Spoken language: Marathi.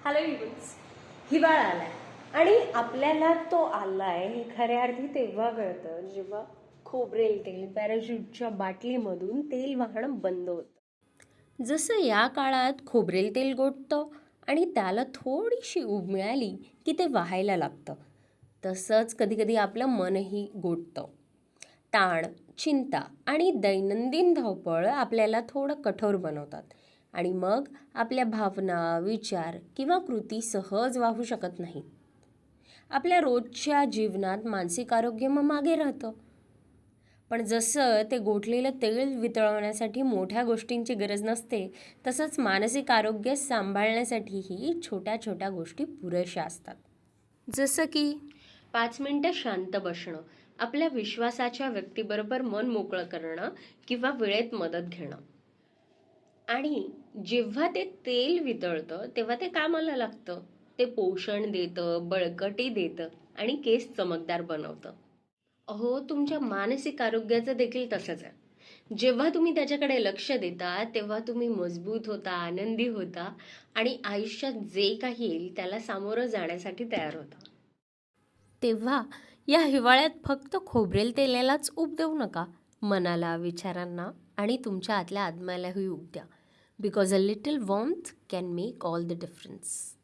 हॅलो इव्हन्स, हिवाळा आलाय आणि आपल्याला तो आलाय हे खऱ्या अर्थी तेव्हा कळतं जेव्हा खोबरेल तेल पॅराशूटच्या बाटलीमधून तेल वाहणं बंद होतं. जसं या काळात खोबरेल तेल गोठतं आणि त्याला थोडीशी ऊब मिळाली की ते वाहायला लागतं, तसंच कधीकधी आपलं मनही गोठतं. ताण, चिंता आणि दैनंदिन धावपळ आपल्याला थोडं कठोर बनवतात आणि मग आपल्या भावना, विचार किंवा कृती सहज वाहू शकत नाहीत. आपल्या रोजच्या जीवनात मानसिक आरोग्य मग मागे राहतं. पण जसं ते गोठलेलं तेल वितळवण्यासाठी मोठ्या गोष्टींची गरज नसते, तसंच मानसिक आरोग्य सांभाळण्यासाठीही छोट्या छोट्या गोष्टी पुरेशा असतात. जसं की 5 मिनिटं शांत बसणं, आपल्या विश्वासाच्या व्यक्तीबरोबर मन मोकळं करणं किंवा वेळेत मदत घेणं. आणि जेव्हा ते तेल वितळतं तेव्हा ते कामाला लागतं. ते पोषण देतं, बळकटी देतं आणि केस चमकदार बनवतं. अहो, तुमच्या मानसिक आरोग्याचं देखील तसंच आहे. जेव्हा तुम्ही त्याच्याकडे लक्ष देता तेव्हा तुम्ही मजबूत होता, आनंदी होता आणि आयुष्यात जे काही येईल त्याला सामोरं जाण्यासाठी तयार होता. तेव्हा या हिवाळ्यात फक्त खोबरेल तेलालाच ऊब देऊ नका. मनाला, विचारांना आणि तुमच्या आतल्या आत्म्यालाही ऊब द्या. Because a little warmth can make all the difference.